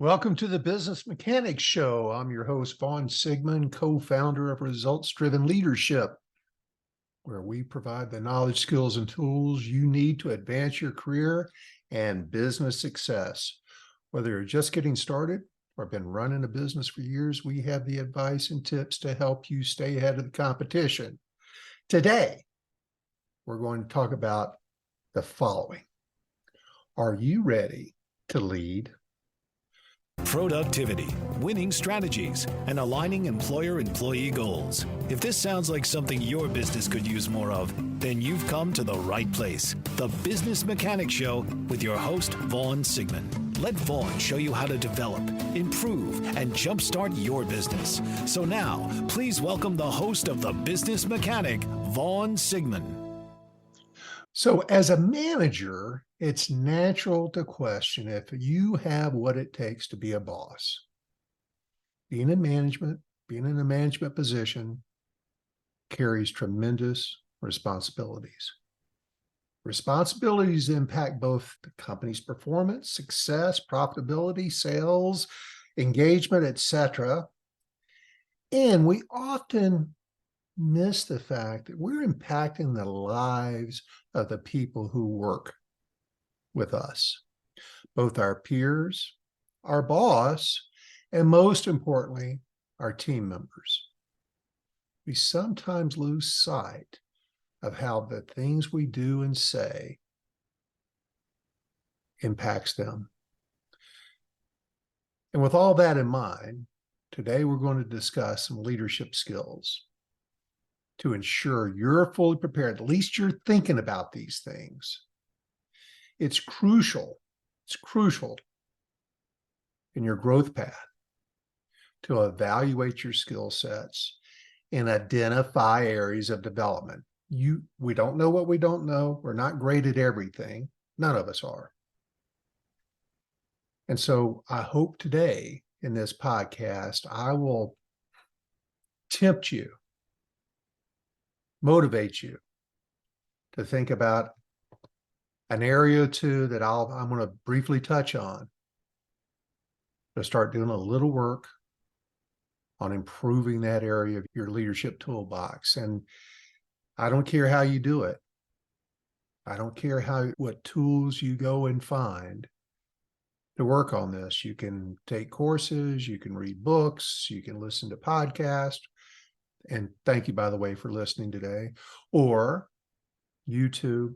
Welcome to the Business Mechanics Show. I'm your host, Vaughn Sigmund, co-founder of Results-Driven Leadership, where we provide the knowledge, skills, and tools you need to advance your career and business success. Whether you're just getting started or been running a business for years, we have the advice and tips to help you stay ahead of the competition. Today, we're going to talk about the following. Are you ready to lead? Productivity, winning strategies, and aligning employer-employee goals. If this sounds like something your business could use more of, then you've come to the right place. The Business Mechanics Show with your host, Vaughn Sigmund. Let Vaughn show you how to develop, improve, and jumpstart your business. So now, please welcome the host of The Business Mechanic, Vaughn Sigmund. So as a manager, it's natural to question if you have what it takes to be a boss. Being in a management position carries tremendous responsibilities. Responsibilities impact both the company's performance, success, profitability, sales, engagement, etc. And we often miss the fact that we're impacting the lives of the people who work with us, both our peers, our boss, and most importantly, our team members. We sometimes lose sight of how the things we do and say impacts them. And with all that in mind, today we're going to discuss some leadership skills to ensure you're fully prepared. At least you're thinking about these things. It's crucial in your growth path to evaluate your skill sets and identify areas of development. We don't know what we don't know. We're not great at everything. None of us are. And so I hope today in this podcast, I will tempt you, motivate you to think about an area or two that I'm going to briefly touch on. To start doing a little work on improving that area of your leadership toolbox. And I don't care how you do it. I don't care what tools you go and find to work on this. You can take courses, you can read books, you can listen to podcasts. And thank you, by the way, for listening today. Or YouTube,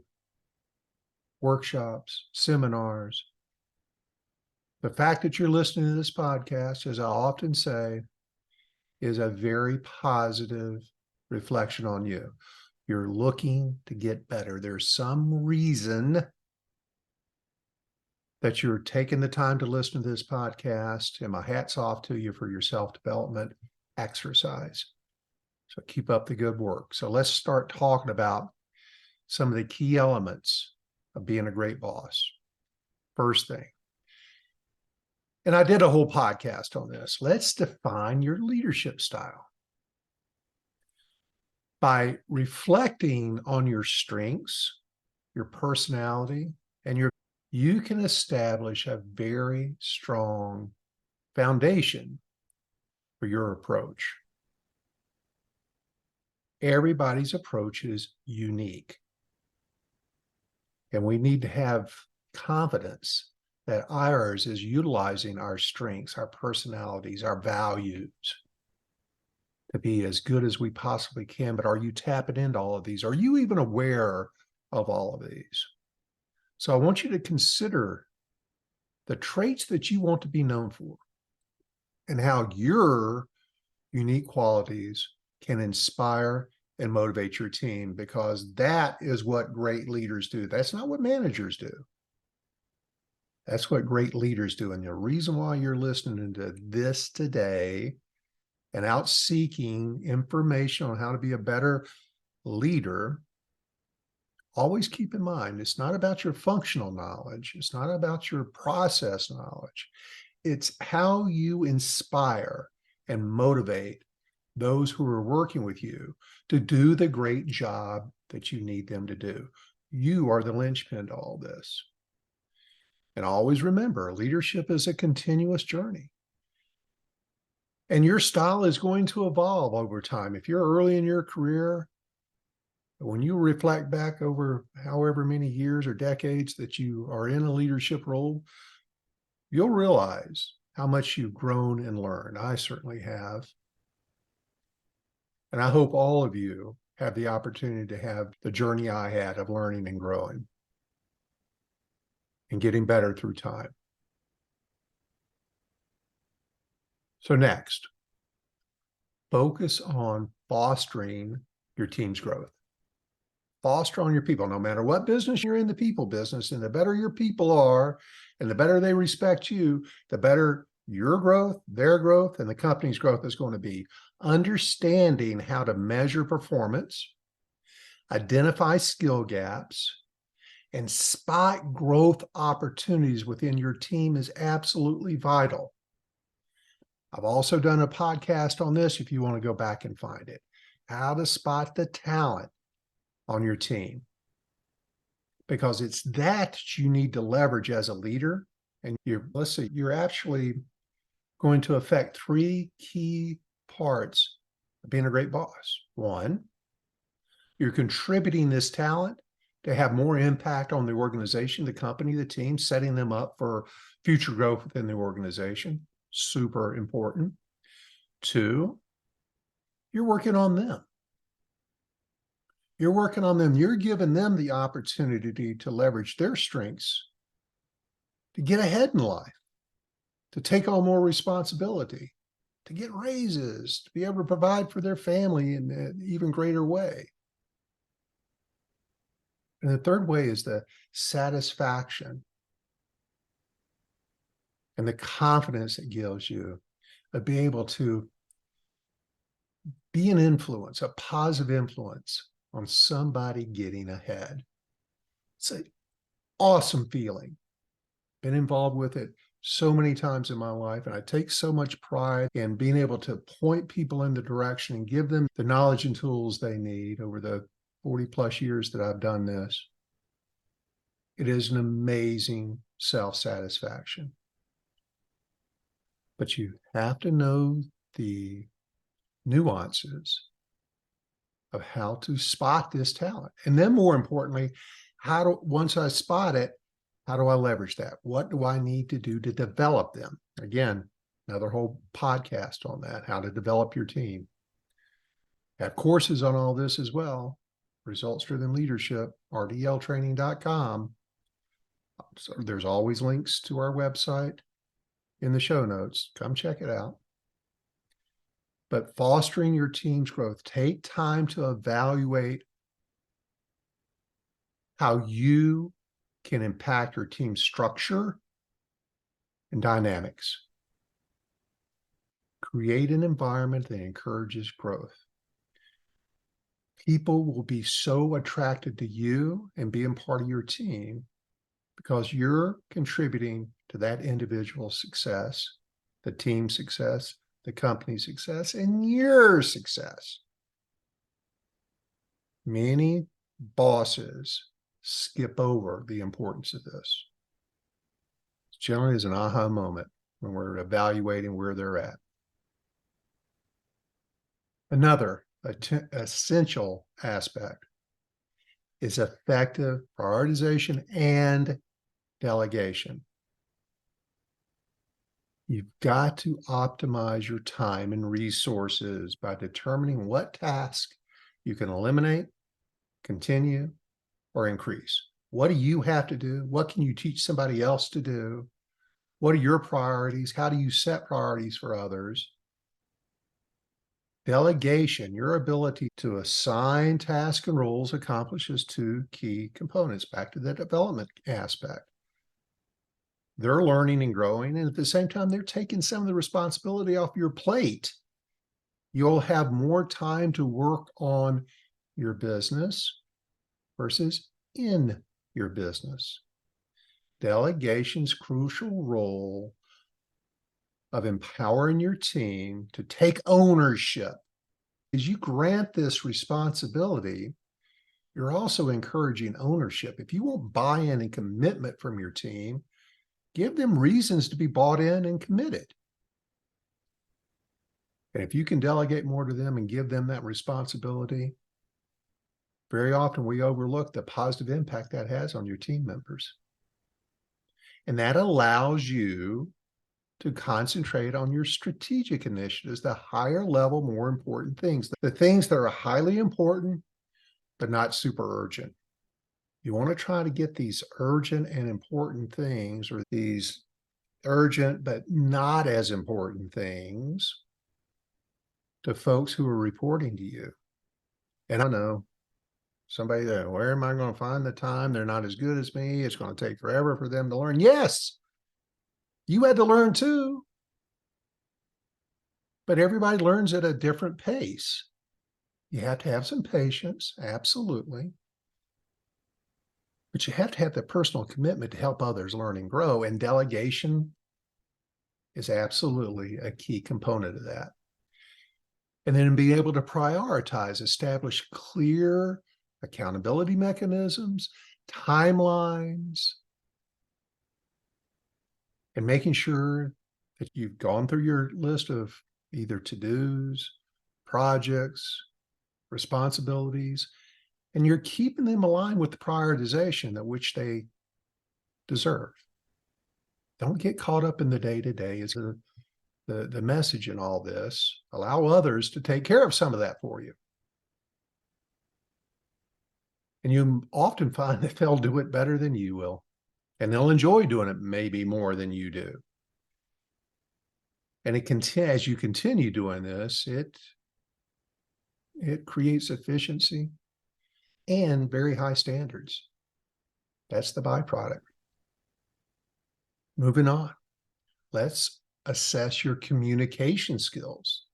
workshops, seminars. The fact that you're listening to this podcast, as I often say, is a very positive reflection on you. You're looking to get better. There's some reason that you're taking the time to listen to this podcast, and my hat's off to you for your self-development exercise. So keep up the good work. So let's start talking about some of the key elements of being a great boss. First thing, and I did a whole podcast on this, let's define your leadership style. By reflecting on your strengths, your personality, and you can establish a very strong foundation for your approach. Everybody's approach is unique. And we need to have confidence that ours is utilizing our strengths, our personalities, our values to be as good as we possibly can. But are you tapping into all of these? Are you even aware of all of these? So I want you to consider the traits that you want to be known for and how your unique qualities can inspire and motivate your team, because that is what great leaders do. That's not what managers do. That's what great leaders do. And the reason why you're listening to this today and out seeking information on how to be a better leader, always keep in mind, it's not about your functional knowledge. It's not about your process knowledge. It's how you inspire and motivate those who are working with you to do the great job that you need them to do. You are the linchpin to all this. And always remember, leadership is a continuous journey. And your style is going to evolve over time. If you're early in your career, when you reflect back over however many years or decades that you are in a leadership role, you'll realize how much you've grown and learned. I certainly have. And I hope all of you have the opportunity to have the journey I had of learning and growing and getting better through time. So next, focus on fostering your team's growth. Foster on your people, no matter what business you're in, the people business, and the better your people are, and the better they respect you, the better your growth, their growth, and the company's growth is going to be. Understanding how to measure performance, identify skill gaps, and spot growth opportunities within your team is absolutely vital. I've also done a podcast on this if you want to go back and find it. How to spot the talent on your team. Because it's that you need to leverage as a leader. And let's say you're actually going to affect 3 key parts of being a great boss. 1, you're contributing this talent to have more impact on the organization, the company, the team, setting them up for future growth within the organization. Super important. 2, you're working on them. You're working on them. You're giving them the opportunity to leverage their strengths to get ahead in life, to take on more responsibility, to get raises, to be able to provide for their family in an even greater way. And the third way is the satisfaction and the confidence it gives you of being able to be an influence, a positive influence on somebody getting ahead. It's an awesome feeling. Been involved with it so many times in my life, and I take so much pride in being able to point people in the direction and give them the knowledge and tools they need over the 40 plus years that I've done this. It is an amazing self-satisfaction. But you have to know the nuances of how to spot this talent. And then more importantly, once I spot it, how do I leverage that? What do I need to do to develop them? Again, another whole podcast on that, how to develop your team. Have courses on all this as well. Results-driven leadership, rdltraining.com. So there's always links to our website in the show notes. Come check it out. But fostering your team's growth, take time to evaluate how you can impact your team's structure and dynamics. Create an environment that encourages growth. People will be so attracted to you and being part of your team because you're contributing to that individual's success, the team's success, the company's success, and your success. Many bosses skip over the importance of this. It generally is an aha moment when we're evaluating where they're at. Another essential aspect is effective prioritization and delegation. You've got to optimize your time and resources by determining what tasks you can eliminate, continue, or increase. What do you have to do? What can you teach somebody else to do? What are your priorities? How do you set priorities for others? Delegation, your ability to assign tasks and roles, accomplishes 2 key components. Back to the development aspect. They're learning and growing, and at the same time, they're taking some of the responsibility off your plate. You'll have more time to work on your business versus in your business. Delegation's crucial role of empowering your team to take ownership. As you grant this responsibility, you're also encouraging ownership. If you want buy-in and commitment from your team, Give them reasons to be bought in and committed. And if you can delegate more to them and give them that responsibility, very often we overlook the positive impact that has on your team members. And that allows you to concentrate on your strategic initiatives, the higher level, more important things, the things that are highly important, but not super urgent. You want to try to get these urgent and important things, or these urgent but not as important things, to folks who are reporting to you. And I know somebody that, where am I going to find the time? They're not as good as me. It's going to take forever for them to learn. Yes, you had to learn too. But everybody learns at a different pace. You have to have some patience, absolutely. But you have to have the personal commitment to help others learn and grow. And delegation is absolutely a key component of that. And then being able to prioritize, establish clear accountability mechanisms, timelines, and making sure that you've gone through your list of either to-dos, projects, responsibilities, and you're keeping them aligned with the prioritization at which they deserve. Don't get caught up in the day-to-day is the message in all this. Allow others to take care of some of that for you. And you often find that they'll do it better than you will. And they'll enjoy doing it maybe more than you do. And as you continue doing this, it creates efficiency and very high standards. That's the byproduct. Moving on. Let's assess your communication skills.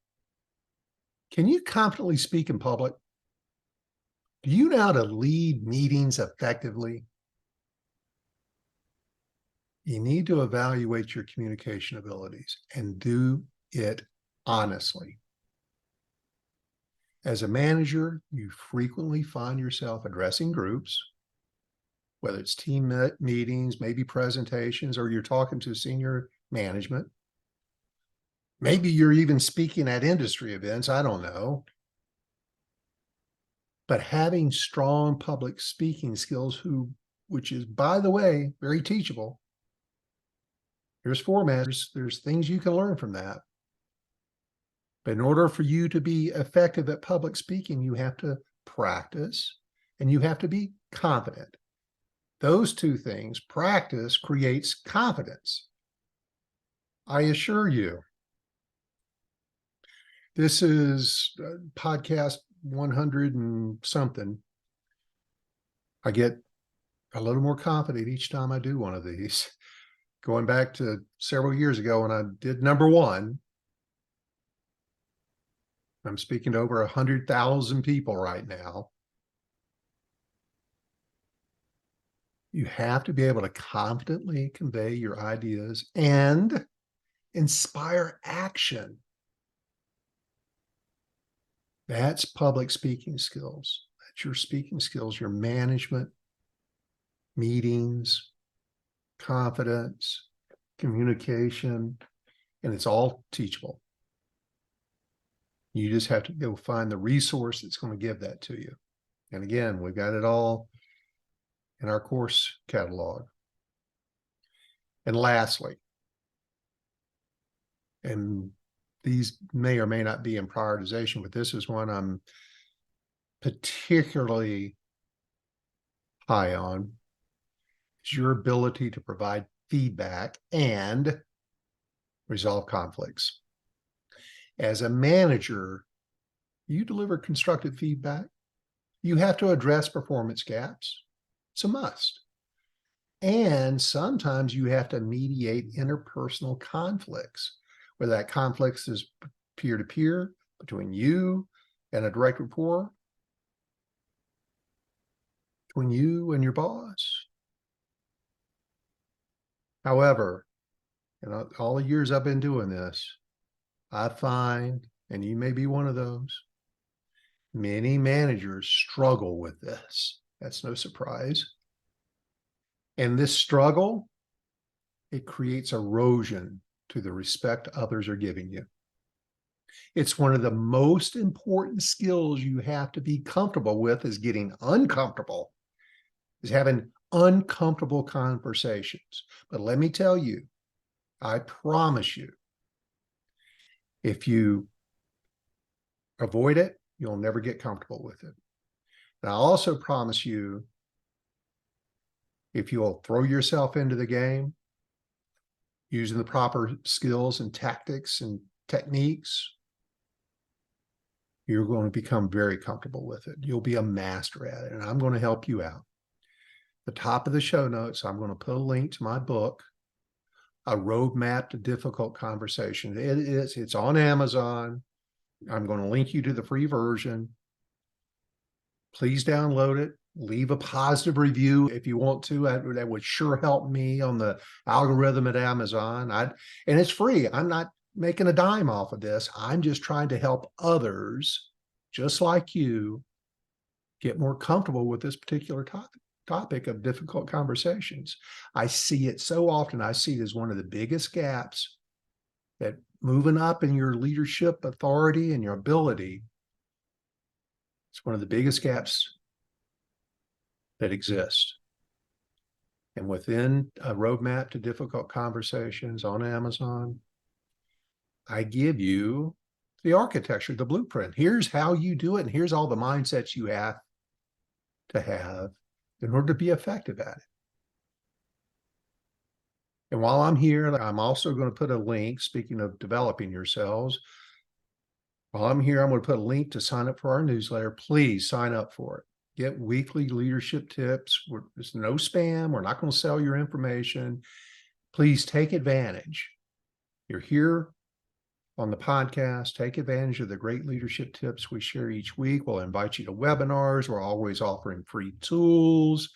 Can you confidently speak in public? Do you know how to lead meetings effectively? You need to evaluate your communication abilities and do it honestly. As a manager, you frequently find yourself addressing groups, whether it's team meetings, maybe presentations, or you're talking to senior management. Maybe you're even speaking at industry events, I don't know. But having strong public speaking skills, which is, by the way, very teachable. There's formats, there's things you can learn from that. But in order for you to be effective at public speaking, you have to practice and you have to be confident. Those two things, practice creates confidence. I assure you. This is podcast 100 and something. I get a little more confident each time I do one of these. Going back to several years ago when I did number 1, I'm speaking to over 100,000 people right now. You have to be able to confidently convey your ideas and inspire action. That's public speaking skills. That's your speaking skills, your management, meetings, confidence, communication, and it's all teachable. You just have to go find the resource that's going to give that to you. And again, we've got it all in our course catalog. And lastly, and these may or may not be in prioritization, but this is one I'm particularly high on, is your ability to provide feedback and resolve conflicts. As a manager, you deliver constructive feedback. You have to address performance gaps. It's a must. And sometimes you have to mediate interpersonal conflicts, whether that conflict is peer-to-peer, between you and a direct report, between you and your boss. However, in all the years I've been doing this, I find, and you may be one of those, many managers struggle with this. That's no surprise. And this struggle it creates erosion to the respect others are giving you. It's one of the most important skills you have to be comfortable with is getting uncomfortable, is having uncomfortable conversations. But let me tell you, I promise you, if you avoid it, you'll never get comfortable with it. And I also promise you, if you'll throw yourself into the game, using the proper skills and tactics and techniques, you're going to become very comfortable with it. You'll be a master at it, and I'm going to help you out. At the top of the show notes, I'm going to put a link to my book, A Roadmap to Difficult Conversations. It's on Amazon. I'm going to link you to the free version. Please download it. Leave a positive review if you want to. That would sure help me on the algorithm at Amazon. And it's free. I'm not making a dime off of this. I'm just trying to help others, just like you, get more comfortable with this particular topic of difficult conversations. I see it so often. I see it as one of the biggest gaps that moving up in your leadership authority and your ability, it's one of the biggest gaps that exist. And within A Roadmap to Difficult Conversations on Amazon, I give you the architecture, the blueprint. Here's how you do it, and here's all the mindsets you have to have in order to be effective at it. And while I'm here, I'm also going to put a link, speaking of developing yourselves, while I'm here, I'm going to put a link to sign up for our newsletter. Please sign up for it. Get weekly leadership tips. There's no spam. We're not going to sell your information. Please take advantage. You're here on the podcast. Take advantage of the great leadership tips we share each week. We'll invite you to webinars. We're always offering free tools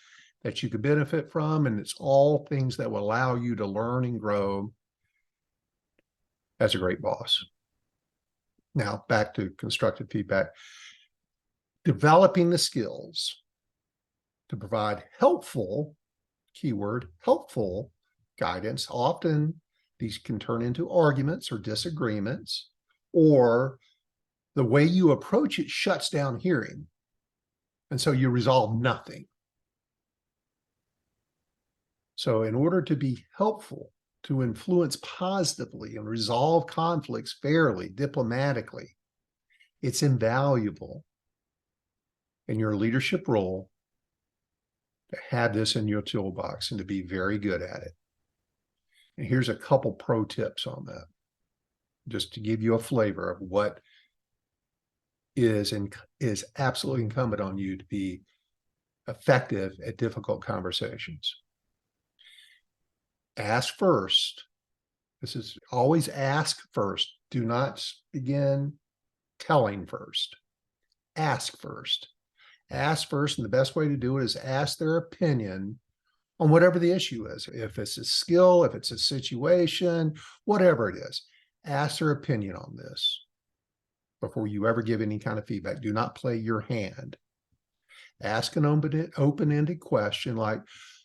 that you could benefit from. And it's all things that will allow you to learn and grow as a great boss. Now, back to constructive feedback. Developing the skills to provide helpful, keyword, helpful guidance. Often these can turn into arguments or disagreements, or the way you approach it shuts down hearing. And so you resolve nothing. So in order to be helpful, to influence positively and resolve conflicts fairly, diplomatically, it's invaluable in your leadership role to have this in your toolbox and to be very good at it. And here's a couple pro tips on that, just to give you a flavor of what is absolutely incumbent on you to be effective at difficult conversations. Ask first. This is always ask first. Do not begin telling first. Ask first. Ask first, and the best way to do it is ask their opinion on whatever the issue is. If it's a skill, if it's a situation, whatever it is, ask their opinion on this before you ever give any kind of feedback. Do not play your hand. Ask an open-ended question like,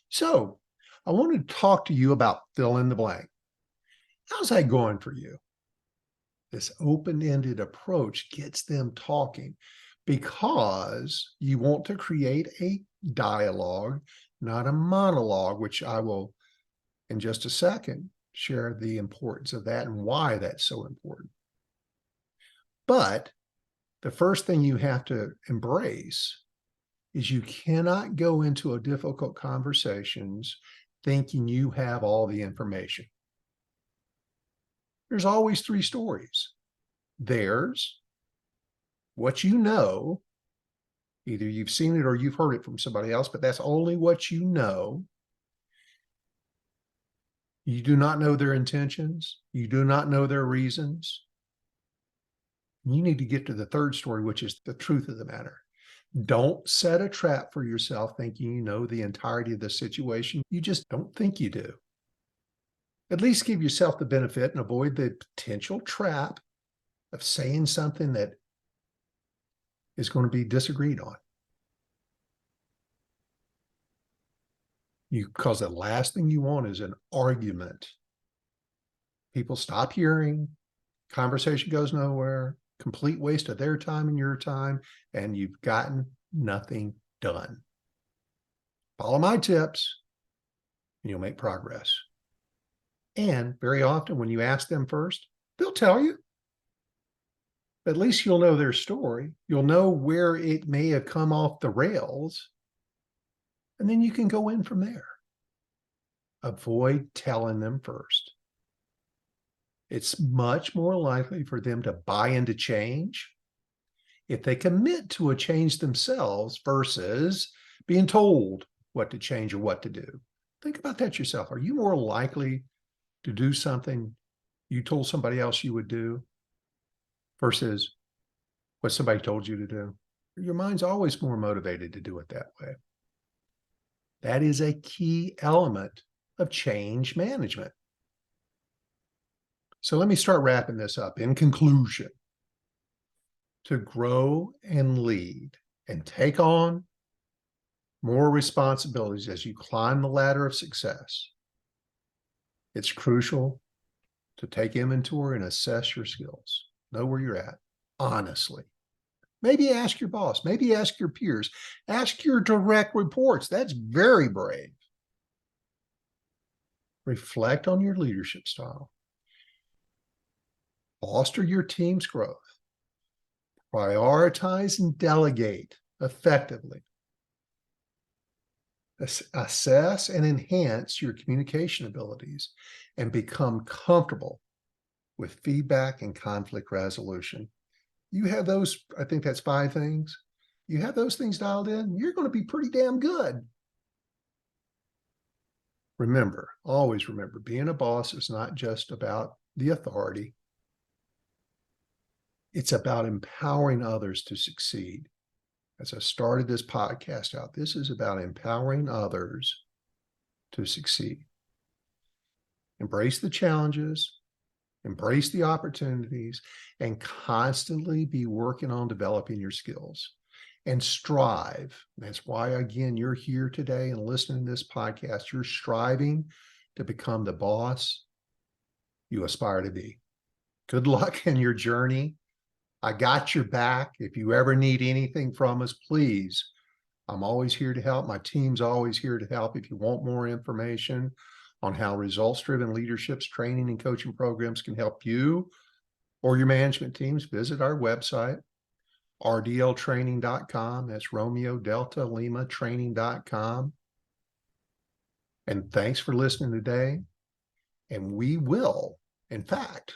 so I wanted to talk to you about fill in the blank. How's that going for you? This open-ended approach gets them talking, because you want to create a dialogue, not a monologue, which I will, in just a second, share the importance of that and why that's so important. But the first thing you have to embrace is you cannot go into a difficult conversations thinking you have all the information. There's always three stories. Theirs, what you know, either you've seen it or you've heard it from somebody else, but that's only what you know. You do not know their intentions. You do not know their reasons. You need to get to the third story, which is the truth of the matter. Don't set a trap for yourself thinking you know the entirety of the situation. You just don't think you do. At least give yourself the benefit and avoid the potential trap of saying something that is going to be disagreed on. Because the last thing you want is an argument. People stop hearing, conversation goes nowhere, complete waste of their time and your time, and you've gotten nothing done. Follow my tips, and you'll make progress. And very often when you ask them first, they'll tell you. At least you'll know their story. You'll know where it may have come off the rails. And then you can go in from there. Avoid telling them first. It's much more likely for them to buy into change if they commit to a change themselves versus being told what to change or what to do. Think about that yourself. Are you more likely to do something you told somebody else you would do versus what somebody told you to do? Your mind's always more motivated to do it that way. That is a key element of change management. So let me start wrapping this up. In conclusion, to grow and lead and take on more responsibilities as you climb the ladder of success, it's crucial to take inventory and assess your skills. Know where you're at, honestly. Maybe ask your boss, maybe ask your peers, ask your direct reports. That's very brave. Reflect on your leadership style. Foster your team's growth. Prioritize and delegate effectively. Assess and enhance your communication abilities and become comfortable with feedback and conflict resolution. You have those, I think that's 5 things. You have those things dialed in, you're going to be pretty damn good. Remember, always remember, being a boss is not just about the authority. It's about empowering others to succeed. As I started this podcast out, this is about empowering others to succeed. Embrace the challenges, embrace the opportunities, and constantly be working on developing your skills and strive. That's why, again, you're here today and listening to this podcast. You're striving to become the boss you aspire to be. Good luck in your journey. I got your back. If you ever need anything from us, please, I'm always here to help. My team's always here to help. If you want more information on how results-driven leadership's training and coaching programs can help you or your management teams, visit our website, rdltraining.com. That's Romeo Delta Lima training.com. And thanks for listening today. And we will, in fact,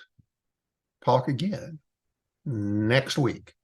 talk again next week.